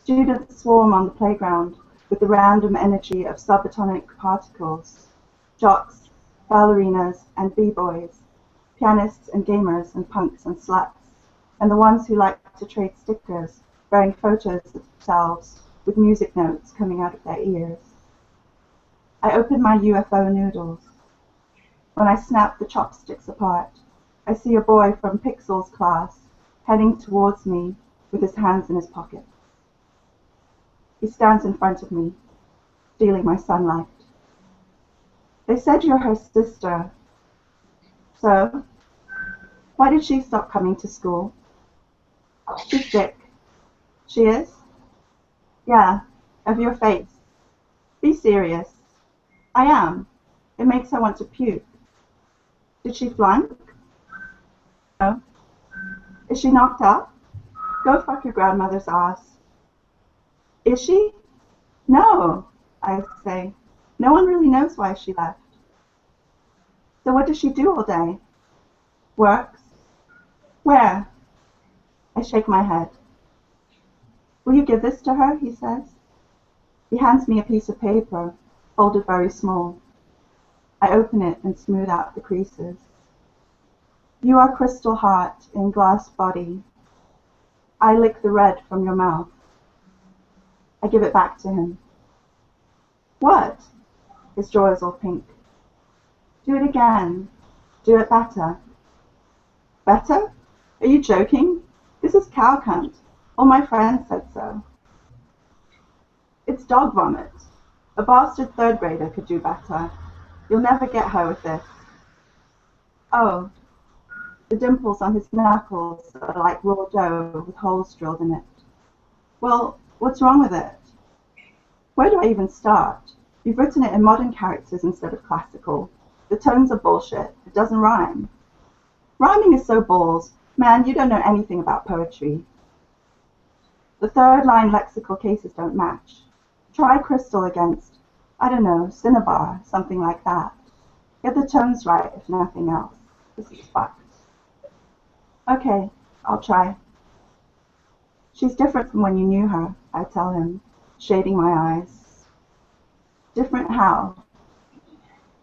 Students swarm on the playground with the random energy of subatomic particles. Jocks, ballerinas, and b-boys, pianists and gamers and punks and sluts, and the ones who like to trade stickers, bearing photos of themselves with music notes coming out of their ears. I open my UFO noodles. When I snap the chopsticks apart, I see a boy from Pixel's class heading towards me with his hands in his pockets. He stands in front of me, stealing my sunlight. They said you're her sister. So, why did she stop coming to school? She's sick. She is? Yeah, of your face. Be serious. I am. It makes her want to puke. Did she flunk? No. Is she knocked up? Go fuck your grandmother's ass. Is she? No, I say. No one really knows why she left. So what does she do all day? Works. Where? I shake my head. Will you give this to her? He says. He hands me a piece of paper, folded very small. I open it and smooth out the creases. You are crystal heart in glass body. I lick the red from your mouth. I give it back to him. What? His jaw is all pink. Do it again. Do it better. Better? Are you joking? This is cow cunt. All my friends said so. It's dog vomit. A bastard third grader could do better. You'll never get her with this. Oh, the dimples on his knuckles are like raw dough with holes drilled in it. Well, what's wrong with it? Where do I even start? You've written it in modern characters instead of classical. The tones are bullshit. It doesn't rhyme. Rhyming is so balls. Man, you don't know anything about poetry. The third line lexical cases don't match. Try crystal against, I don't know, cinnabar, something like that. Get the tones right, if nothing else. This is fucked. Okay, I'll try. She's different from when you knew her, I tell him, shading my eyes. Different how?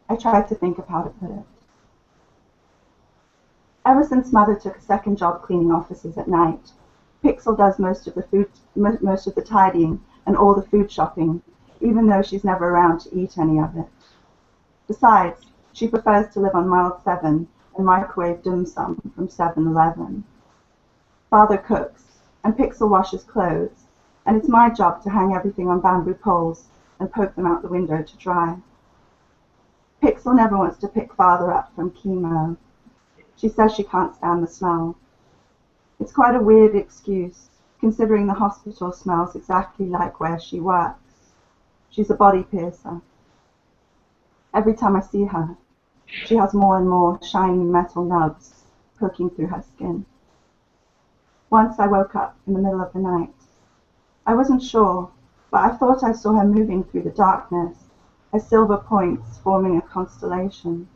I try to think of how to put it. Ever since Mother took a second job cleaning offices at night, Pixel does most of the tidying and all the food shopping, even though she's never around to eat any of it. Besides, she prefers to live on mile 7 and microwave dim sum from 7-Eleven. Father cooks, and Pixel washes clothes, and it's my job to hang everything on bamboo poles and poke them out the window to dry. Pixel never wants to pick Father up from chemo. She says she can't stand the smell. It's quite a weird excuse, considering the hospital smells exactly like where she works. She's a body piercer. Every time I see her, she has more and more shiny metal nubs poking through her skin. Once I woke up in the middle of the night. I wasn't sure, but I thought I saw her moving through the darkness, her silver points forming a constellation.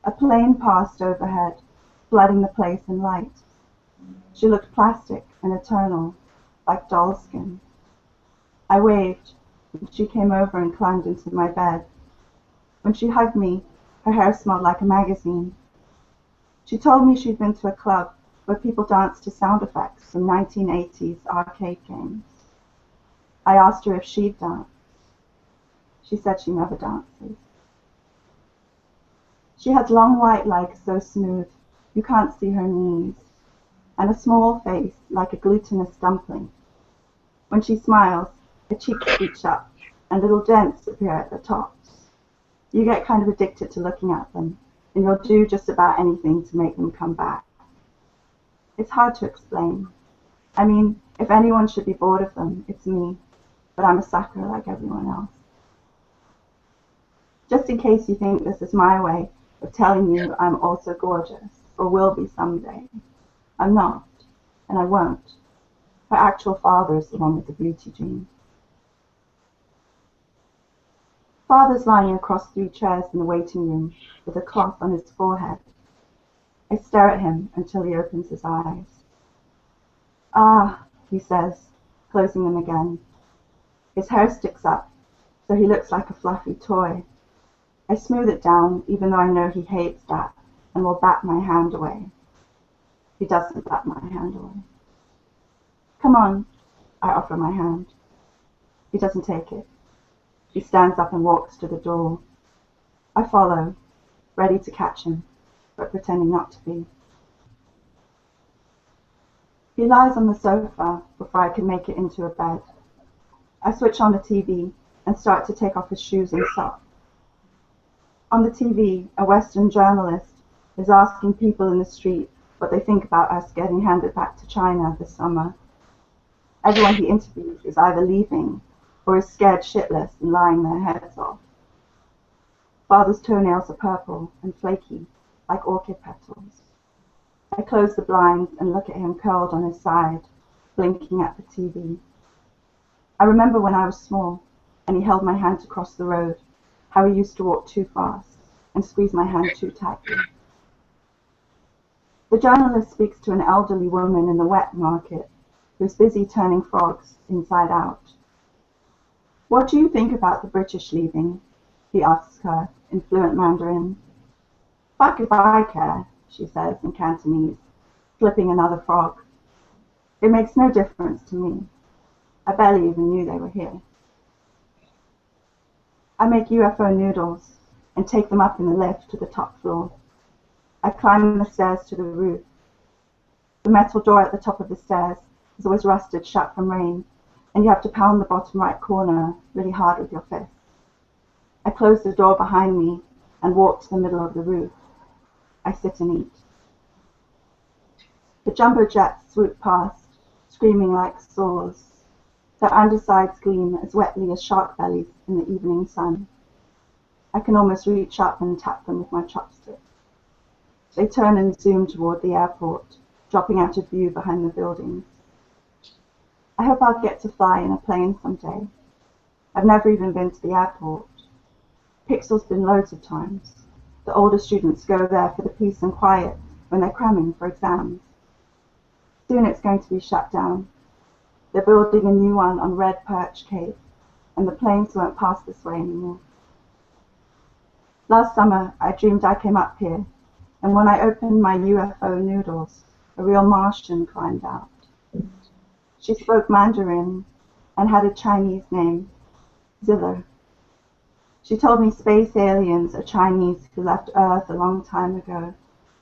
A plane passed overhead, flooding the place in light. She looked plastic and eternal, like doll skin. I waved, and she came over and climbed into my bed. When she hugged me, her hair smelled like a magazine. She told me she'd been to a club where people danced to sound effects from 1980s arcade games. I asked her if she'd dance. She said she never dances. She has long white legs so smooth you can't see her knees, and a small face like a glutinous dumpling. When she smiles, her cheeks reach up, and little dents appear at the tops. You get kind of addicted to looking at them, and you'll do just about anything to make them come back. It's hard to explain. I mean, if anyone should be bored of them, it's me, but I'm a sucker like everyone else. Just in case you think this is my way of telling you I'm also gorgeous, or will be someday. I'm not, and I won't. Her actual father is the one with the beauty gene. Father's lying across 3 chairs in the waiting room with a cloth on his forehead. I stare at him until he opens his eyes. Ah, he says, closing them again. His hair sticks up, so he looks like a fluffy toy. I smooth it down, even though I know he hates that, and will bat my hand away. He doesn't bat my hand away. Come on, I offer my hand. He doesn't take it. He stands up and walks to the door. I follow, ready to catch him, but pretending not to be. He lies on the sofa before I can make it into a bed. I switch on the TV and start to take off his shoes and socks. On the TV, a Western journalist is asking people in the street what they think about us getting handed back to China this summer. Everyone he interviews is either leaving or is scared shitless and lying their heads off. Father's toenails are purple and flaky, like orchid petals. I close the blinds and look at him curled on his side, blinking at the TV. I remember when I was small and he held my hand to cross the road, how he used to walk too fast and squeeze my hand too tightly. The journalist speaks to an elderly woman in the wet market who's busy turning frogs inside out. What do you think about the British leaving? He asks her in fluent Mandarin. Fuck if I care, she says in Cantonese, flipping another frog. It makes no difference to me. I barely even knew they were here. I make UFO noodles and take them up in the lift to the top floor. I climb the stairs to the roof. The metal door at the top of the stairs is always rusted shut from rain, and you have to pound the bottom right corner really hard with your fist. I close the door behind me and walk to the middle of the roof. I sit and eat. The jumbo jets swoop past, screaming like saws. Their undersides gleam as wetly as shark bellies in the evening sun. I can almost reach up and tap them with my chopstick. They turn and zoom toward the airport, dropping out of view behind the buildings. I hope I'll get to fly in a plane someday. I've never even been to the airport. Pixel's been loads of times. The older students go there for the peace and quiet when they're cramming for exams. Soon it's going to be shut down. They're building a new one on Red Perch Cape, and the planes won't pass this way anymore. Last summer, I dreamed I came up here, and when I opened my UFO noodles, a real Martian climbed out. She spoke Mandarin and had a Chinese name, Zillow. She told me space aliens are Chinese who left Earth a long time ago,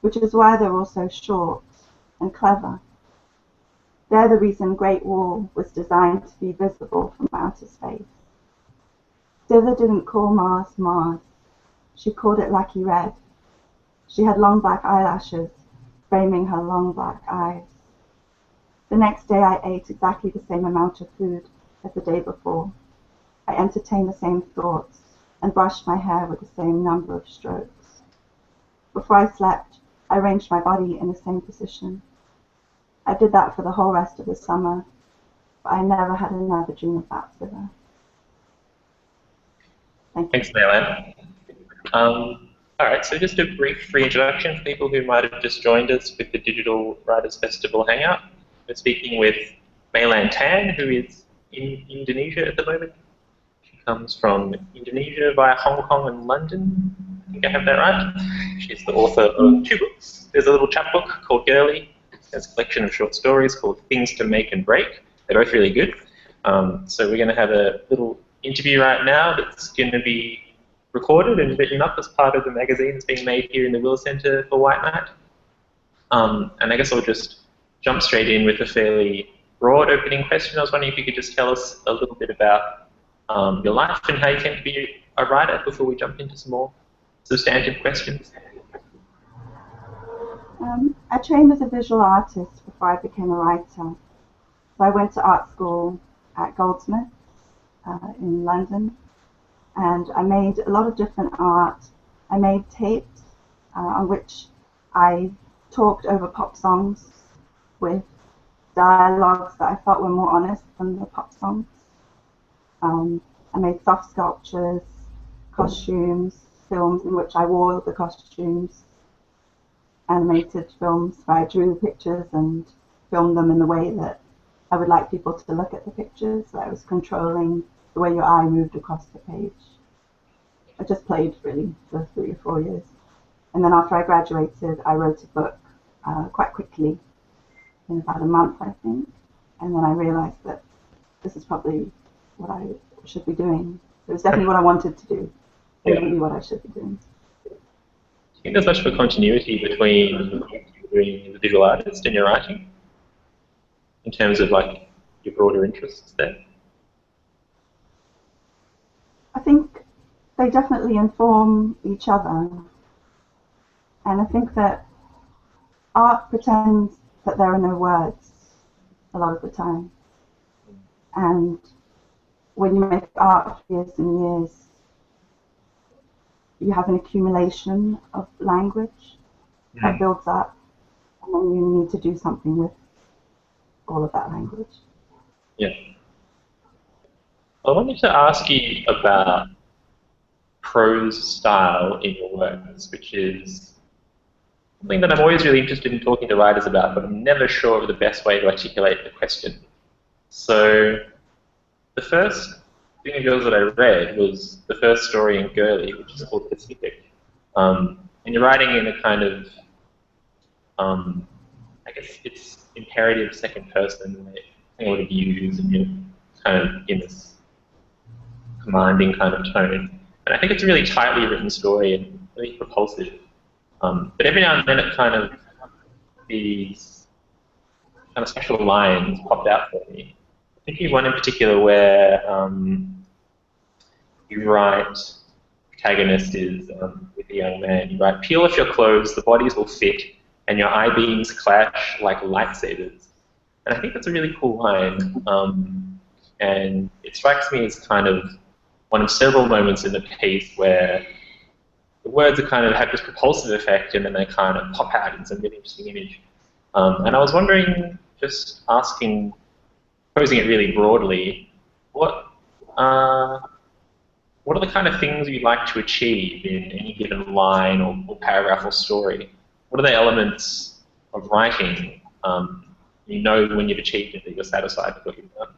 which is why they're all so short and clever. They're the reason Great Wall was designed to be visible from outer space. Zillow didn't call Mars Mars. She called it Lucky Red. She had long black eyelashes, framing her long black eyes. The next day I ate exactly the same amount of food as the day before. I entertained the same thoughts and brushed my hair with the same number of strokes. Before I slept, I arranged my body in the same position. I did that for the whole rest of the summer, but I never had another dream about Zillow. Thank you. Thanks, May-Lan. All right, so just a brief reintroduction for people who might have just joined us with the Digital Writers Festival Hangout. We're speaking with May-Lan Tan, who is in Indonesia at the moment. She comes from Indonesia via Hong Kong and London. I think I have that right. She's the author of 2 books. There's a little chapbook called Girly. There's a collection of short stories called Things to Make and Break. They're both really good. So we're going to have a little interview right now that's going to be recorded and written up as part of the magazine that's being made here in the Will Centre for White Night. And I guess I'll just jump straight in with a fairly broad opening question. I was wondering if you could just tell us a little bit about your life and how you came to be a writer before we jump into some more substantive questions. I trained as a visual artist before I became a writer. So I went to art school at Goldsmiths in London, and I made a lot of different art. I made tapes on which I talked over pop songs with dialogues that I felt were more honest than the pop songs. I made soft sculptures, costumes, films in which I wore the costumes, animated films where I drew pictures and filmed them in the way that I would like people to look at the pictures. So I was controlling the way your eye moved across the page. I just played really for 3 or 4 years. And then after I graduated, I wrote a book quite quickly, in about a month, I think. And then I realized that this is probably what I should be doing. It was definitely what I wanted to do, and really what I should be doing. Do you think there's much of a continuity between you doing as a visual artist and your writing, in terms of like your broader interests there? I think they definitely inform each other. And I think that art pretends that there are no words a lot of the time. And when you make art for years and years, you have an accumulation of language that builds up, and then you need to do something with all of that language. Yeah. I wanted to ask you about prose style in your works, which is something that I'm always really interested in talking to writers about, but I'm never sure of the best way to articulate the question. So the first thing of yours that I read was the first story in Girly, which is called Pacific. And you're writing in a kind of, I guess it's imperative second person, a lot of yous, and you're kind of in this commanding kind of tone. And I think it's a really tightly written story and really propulsive. But every now and then it kind of, these kind of special lines popped out for me. I think you have one in particular where you write, protagonist is with a young man, you write, peel off your clothes, the bodies will fit, and your eye beams clash like lightsabers. And I think that's a really cool line. And it strikes me as kind of one of several moments in the piece where the words are kind of have this propulsive effect, and then they kind of pop out in some really interesting image. And I was wondering, just asking, posing it really broadly, what are the kind of things you'd like to achieve in any given line or paragraph or story? What are the elements of writing you know when you've achieved it that you're satisfied with what you've done?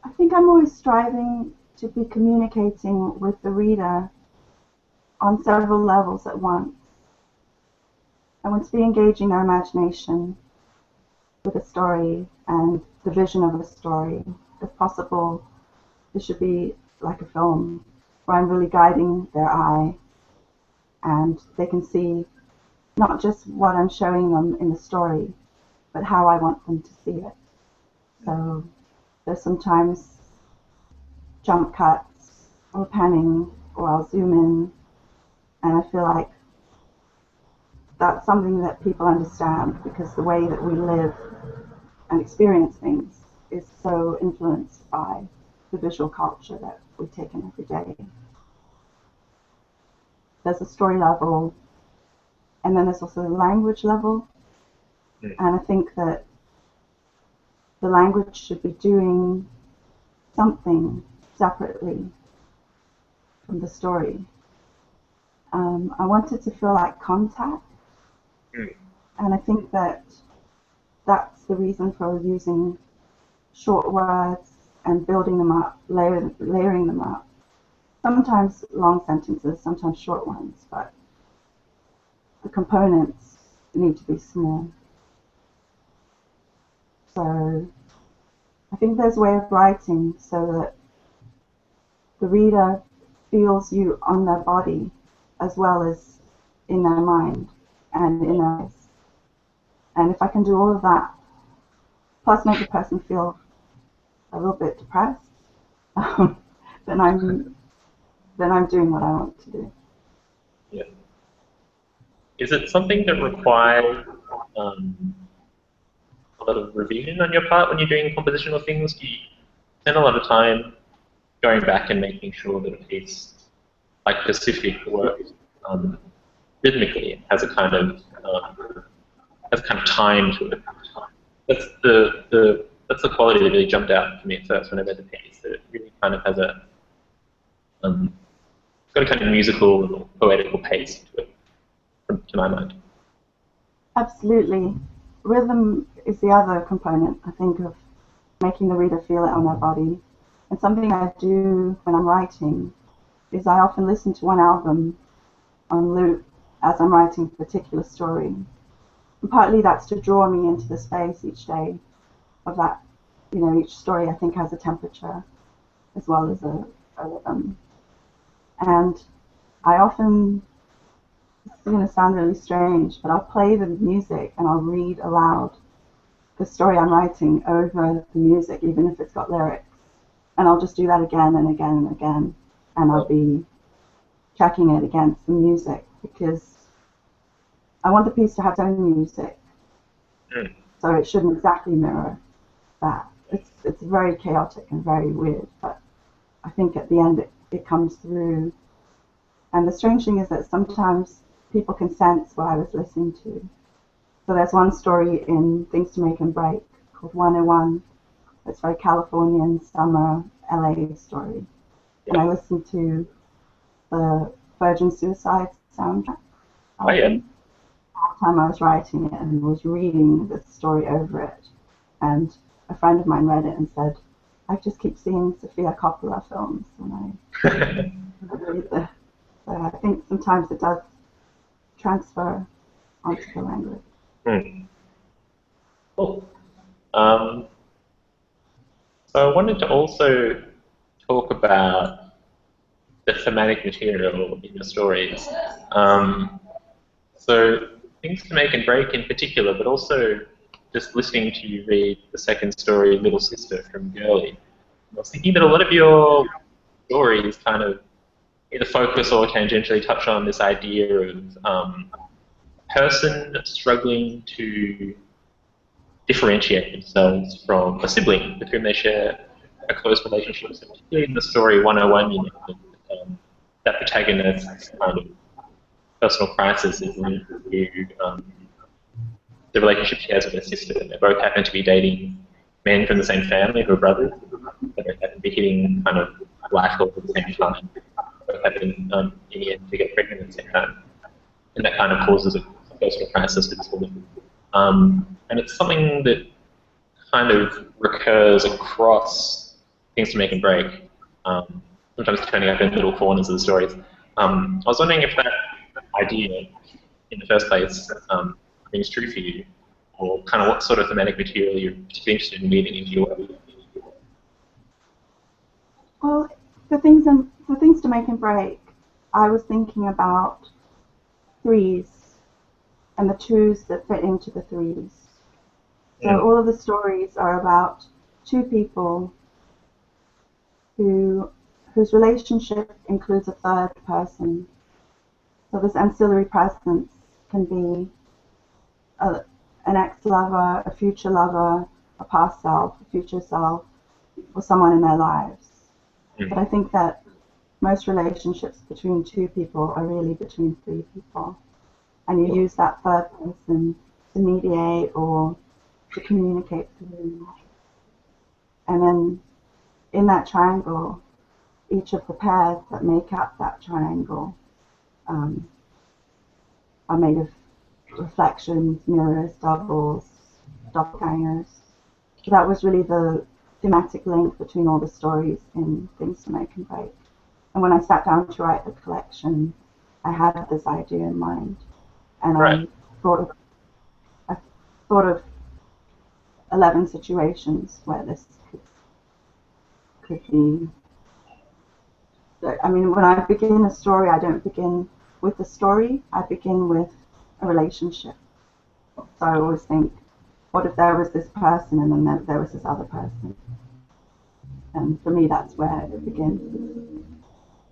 I think I'm always striving to be communicating with the reader on several levels at once. I want to be engaging their imagination with a story and the vision of a story. If possible, it should be like a film where I'm really guiding their eye and they can see not just what I'm showing them in the story, but how I want them to see it. So there's sometimes jump cuts or panning, or I'll zoom in, and I feel like that's something that people understand, because the way that we live and experience things is so influenced by the visual culture that we take in every day. There's a story level, and then there's also the language level. And I think that the language should be doing something separately from the story. I want it to feel like contact, and I think that that's the reason for using short words and building them up, layering them up. Sometimes long sentences, sometimes short ones, but the components need to be small. So I think there's a way of writing so that the reader feels you on their body as well as in their mind and in their eyes. And if I can do all of that, plus make the person feel a little bit depressed, then I'm doing what I want to do. Yeah. Is it something that requires a lot of revision on your part when you're doing compositional things? Do you spend a lot of time going back and making sure that a piece, like Pacific, works rhythmically, has a kind of time to it? That's the quality that really jumped out for me at first when I read the piece. That it really kind of has a it's got a kind of musical or poetical pace to it, to my mind. Absolutely. rhythm is the other component, I think, of making the reader feel it on their body. And something I do when I'm writing is I often listen to one album on loop as I'm writing a particular story. And partly that's to draw me into the space each day of that. Each story I think has a temperature as well as a rhythm. And I often, it's going to sound really strange, but I'll play the music and I'll read aloud the story I'm writing over the music, even if it's got lyrics. And I'll just do that again and again and again. And I'll be checking it against the music because I want the piece to have its own music. So it shouldn't exactly mirror that. It's very chaotic and very weird, but I think at the end it comes through. And the strange thing is that sometimes people can sense what I was listening to. So there's one story in Things to Make and Break called 101. It's very Californian, summer, LA story. And I listened to the Virgin Suicide soundtrack. Oh, yeah. The time I was writing it and was reading the story over it. And a friend of mine read it and said, I just keep seeing Sofia Coppola films when I read this. So I think sometimes it does transfer onto the language. Cool. So I wanted to also talk about the thematic material in your stories. So Things to Make and Break in particular, but also just listening to you read the second story, Little Sister from Girly. I was thinking that a lot of your stories kind of either focus or tangentially touch on this idea of a person struggling to differentiate themselves from a sibling with whom they share a close relationship. So particularly in the story 101, you mentioned that protagonist's kind of personal crisis is linked to the relationship she has with her sister. They both happen to be dating men from the same family who are brothers. They both happen to be hitting kind of life goals at the same time. Both happen in the end to get pregnant at the same time. And that kind of causes a personal crisis for this woman. And it's something that kind of recurs across Things to Make and Break, sometimes turning up in little corners of the stories. I was wondering if that idea, in the first place, rings true for you, or kind of what sort of thematic material you're particularly interested in weaving into your work. Well, for Things to Make and Break, I was thinking about threes and the twos that fit into the threes. So all of the stories are about two people whose relationship includes a third person. So this ancillary presence can be an ex-lover, a future lover, a past self, a future self, or someone in their lives. But I think that most relationships between two people are really between three people. And you use that third person to mediate or to communicate through. And then in that triangle, each of the pairs that make up that triangle are made of reflections, mirrors, doubles, doppelgangers. So that was really the thematic link between all the stories in Things to Make and Break. And when I sat down to write the collection, I had this idea in mind. And I thought of 11 situations where this could be. I mean, when I begin a story, I don't begin with the story, I begin with a relationship. So I always think, what if there was this person and then there was this other person? And for me, that's where it begins.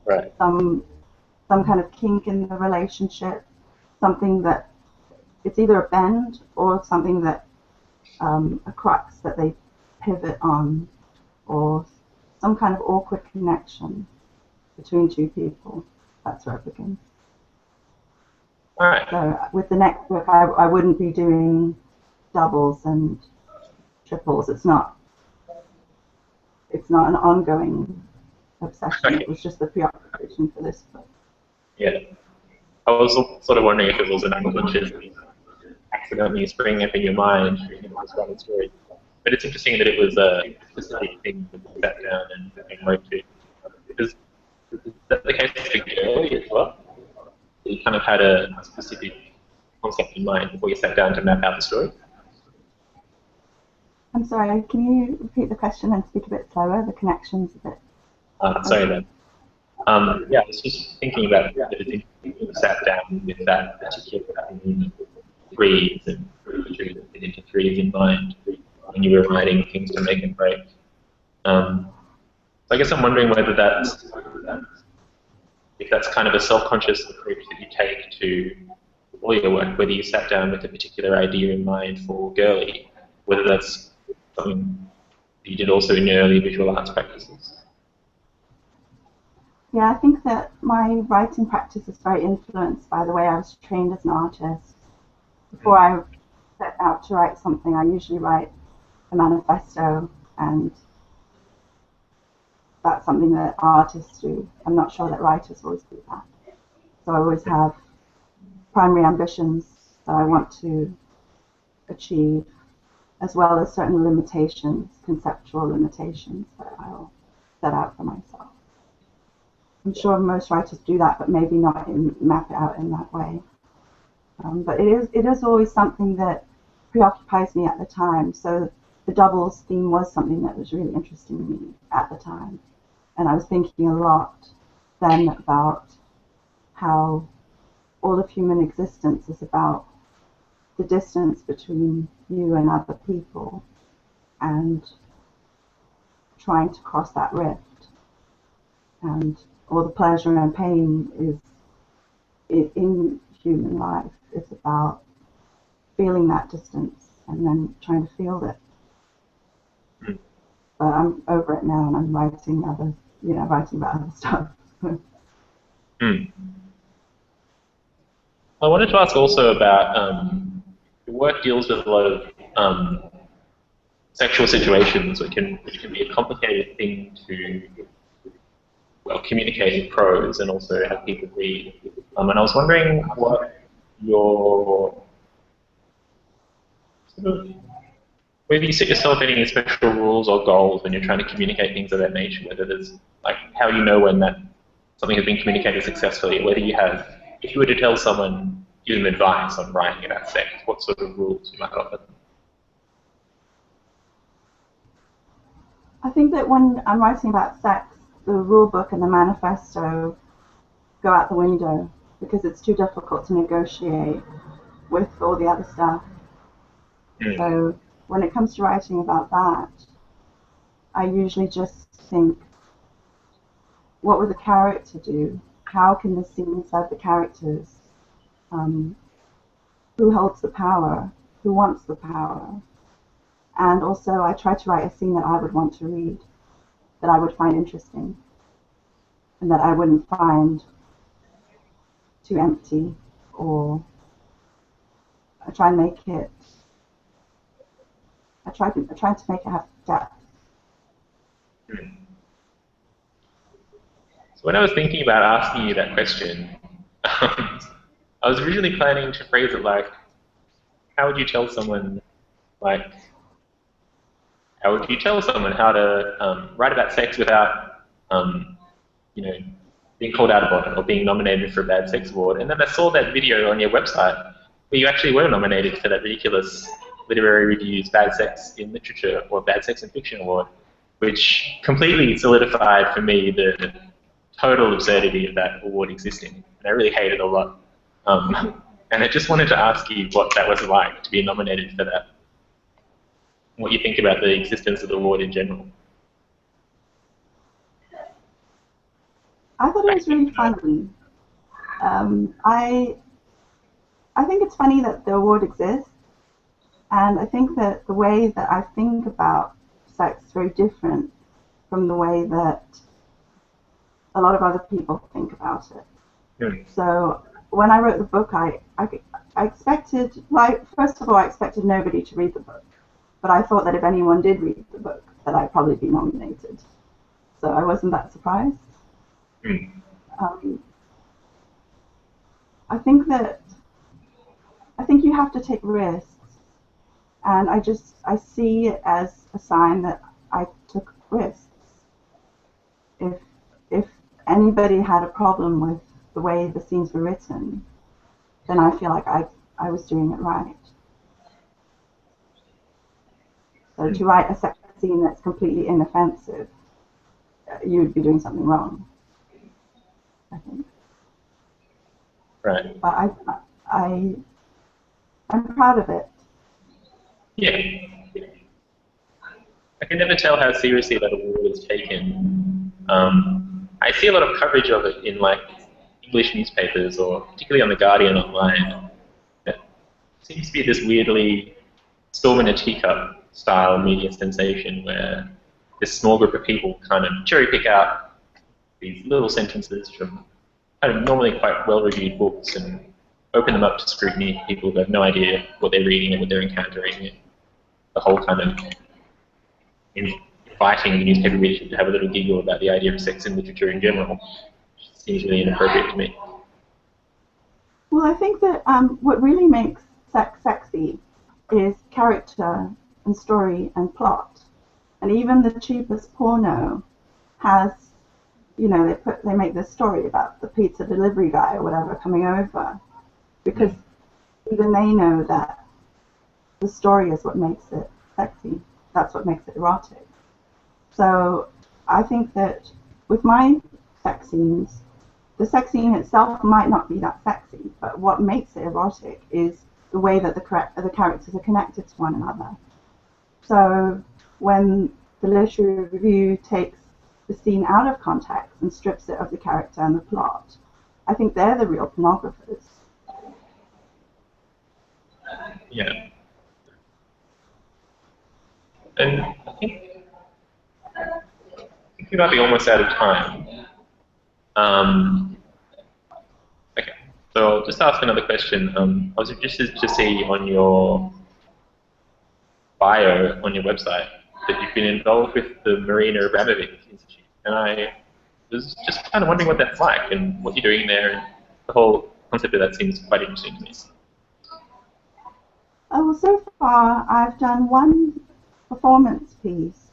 Right. Some kind of kink in the relationship, something that it's either a bend or something that a crux that they pivot on, or some kind of awkward connection between two people. That's where it begins. All right. So with the next book, I wouldn't be doing doubles and triples. It's not an ongoing obsession. It was just the preoccupation for this book. Yeah. I was sort of wondering if it was an acknowledgement accidentally springing up in your mind during this writing story. But it's interesting that it was a specific thing that you sat down and wrote to. Is that the case for Girly as well? You kind of had a specific concept in mind before you sat down to map out the story? I'm sorry, can you repeat the question and speak a bit slower? The connection's a bit... Sorry then. Yeah, I was just thinking about that you sat down with that particular threes and into threes in mind when you were writing things to make and break. So I guess I'm wondering whether if that's kind of a self-conscious approach that you take to all your work, whether you sat down with a particular idea in mind for Girly, whether that's something that you did also in your early visual arts practices. Yeah, I think that my writing practice is very influenced by the way I was trained as an artist. Before I set out to write something, I usually write a manifesto, and that's something that artists do. I'm not sure that writers always do that. So I always have primary ambitions that I want to achieve, as well as certain limitations, conceptual limitations that I'll set out for myself. I'm sure most writers do that, but maybe not map it out in that way. But it is always something that preoccupies me at the time. So the doubles theme was something that was really interesting to me at the time. And I was thinking a lot then about how all of human existence is about the distance between you and other people and trying to cross that rift. And all the pleasure and pain is in human life. It's about feeling that distance and then trying to feel it. But I'm over it now, and I'm writing writing about other stuff. I wanted to ask also about your work deals with a lot of sexual situations, which can be a complicated thing to communicate in prose and also have people read. And I was wondering what your whether you set yourself any special rules or goals when you're trying to communicate things of that nature, whether there's like how you know when that something has been communicated successfully, or whether you have, if you were to tell someone, give them advice on writing about sex, what sort of rules you might offer them? I think that when I'm writing about sex, the rule book and the manifesto go out the window because it's too difficult to negotiate with all the other stuff. So when it comes to writing about that, I usually just think, what would the character do? How can the scene serve the characters? Who holds the power? Who wants the power? And also I try to write a scene that I would want to read, that I would find interesting, and that I wouldn't find too empty, or I try to make it have depth. So when I was thinking about asking you that question, I was originally planning to phrase it like, how would you tell someone, how to write about sex without, being called out about it or being nominated for a bad sex award? And then I saw that video on your website where you actually were nominated for that ridiculous literary reviews bad sex in literature or bad sex in fiction award, which completely solidified for me the total absurdity of that award existing. And I really hate it a lot. And I just wanted to ask you what that was like to be nominated for that. What you think about the existence of the award in general. I thought it was really funny. I think it's funny that the award exists, and I think that the way that I think about sex is very different from the way that a lot of other people think about it. Yeah. So when I wrote the book, I expected, first of all, I expected nobody to read the book, but I thought that if anyone did read the book, that I'd probably be nominated. So I wasn't that surprised. I think that I think you have to take risks, and I see it as a sign that I took risks. If anybody had a problem with the way the scenes were written, then I feel like I was doing it right. So to write a sex scene that's completely inoffensive, you would be doing something wrong, I think. Right. But I'm proud of it. Yeah. I can never tell how seriously that award is taken. I see a lot of coverage of it in like English newspapers, or particularly on The Guardian online. It seems to be this weirdly storm in a teacup style media sensation where this small group of people kind of cherry pick out these little sentences from kind of normally quite well-reviewed books and open them up to scrutiny. People who have no idea what they're reading and what they're encountering. The whole kind of inviting the newspaper readership to have a little giggle about the idea of sex in literature in general, which seems really inappropriate to me. Well, I think that what really makes sex sexy is character and story and plot. And even the cheapest porno has, you know, they make this story about the pizza delivery guy or whatever coming over, because even they know that the story is what makes it sexy. That's what makes it erotic. So I think that with my sex scenes, the sex scene itself might not be that sexy, but what makes it erotic is the way that the characters are connected to one another. So when the literary review takes the scene out of context and strips it of the character and the plot, I think they're the real pornographers. Yeah. And I think we might be almost out of time. Okay, so I'll just ask another question. I was interested to see on your bio on your website that you've been involved with the Marina Abramovic Institute, and I was just kind of wondering what that's like and what you're doing there, and the whole concept of that seems quite interesting to me. Well, so far I've done one performance piece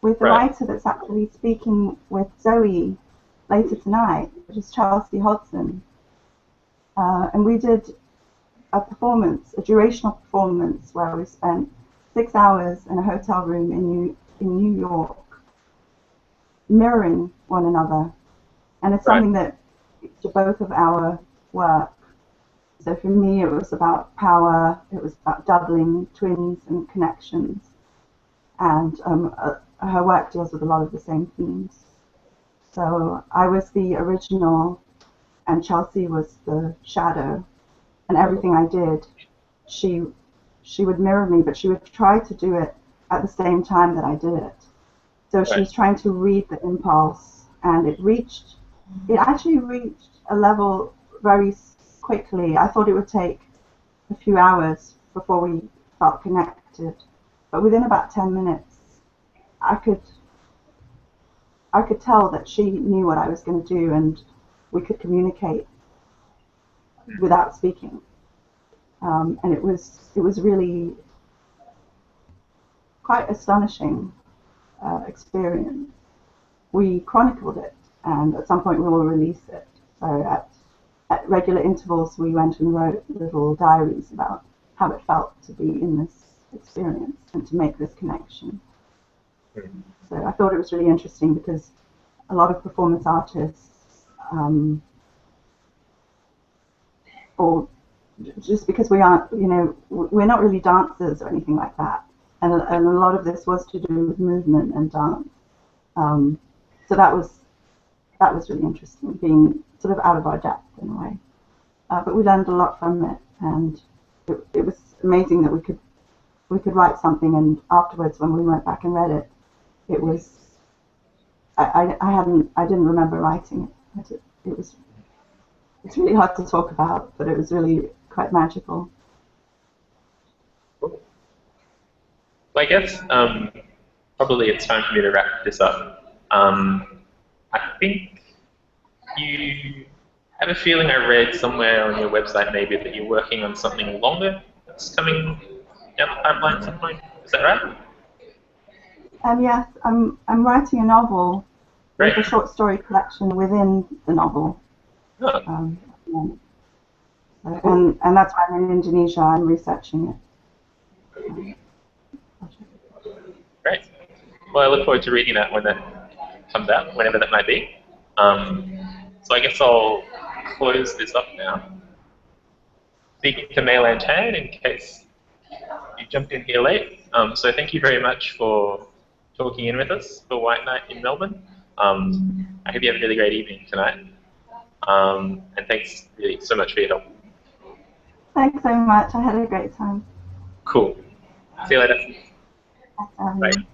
with a writer that's actually speaking with Zoe later tonight, which is Chelsea Hodson. And we did a performance, a durational performance, where we spent 6 hours in a hotel room in New York, mirroring one another. And it's something that speaks to both of our work. So for me, it was about power, it was about doubling, twins, and connections. And her work deals with a lot of the same themes. So I was the original, and Chelsea was the shadow. And everything I did, she would mirror me, but she would try to do it at the same time that I did it. So she was trying to read the impulse, and it actually reached a level very quickly. I thought it would take a few hours before we felt connected, but within about 10 minutes, I could tell that she knew what I was going to do, and we could communicate without speaking. And it was really quite astonishing experience. We chronicled it, and at some point we will release it. So at regular intervals, we went and wrote little diaries about how it felt to be in this experience and to make this connection. So I thought it was really interesting because a lot of performance artists, or just because we aren't, we're not really dancers or anything like that, and a lot of this was to do with movement and dance. So that was really interesting, being sort of out of our depth in a way. But we learned a lot from it, and it was amazing that we could write something, and afterwards when we went back and read it, it was I didn't remember writing it. It's really hard to talk about, but it was really quite magical. Cool. Well, I guess probably it's time for me to wrap this up. I think you have a feeling I read somewhere on your website maybe that you're working on something longer that's coming down the pipeline at some point. Is that right? Yes, I'm writing a novel Great. with a short story collection within the novel. Oh. And that's why I'm in Indonesia. I'm researching it. Great. Well, I look forward to reading that when that comes out, whenever that might be. So I guess I'll close this up now. Speaking to May-Lan Tan in case you jumped in here late. So thank you very much for talking in with us for White Night in Melbourne. I hope you have a really great evening tonight. And thanks really so much for your help. Thanks so much. I had a great time. Cool. See you later. Thanks for having Bye. me.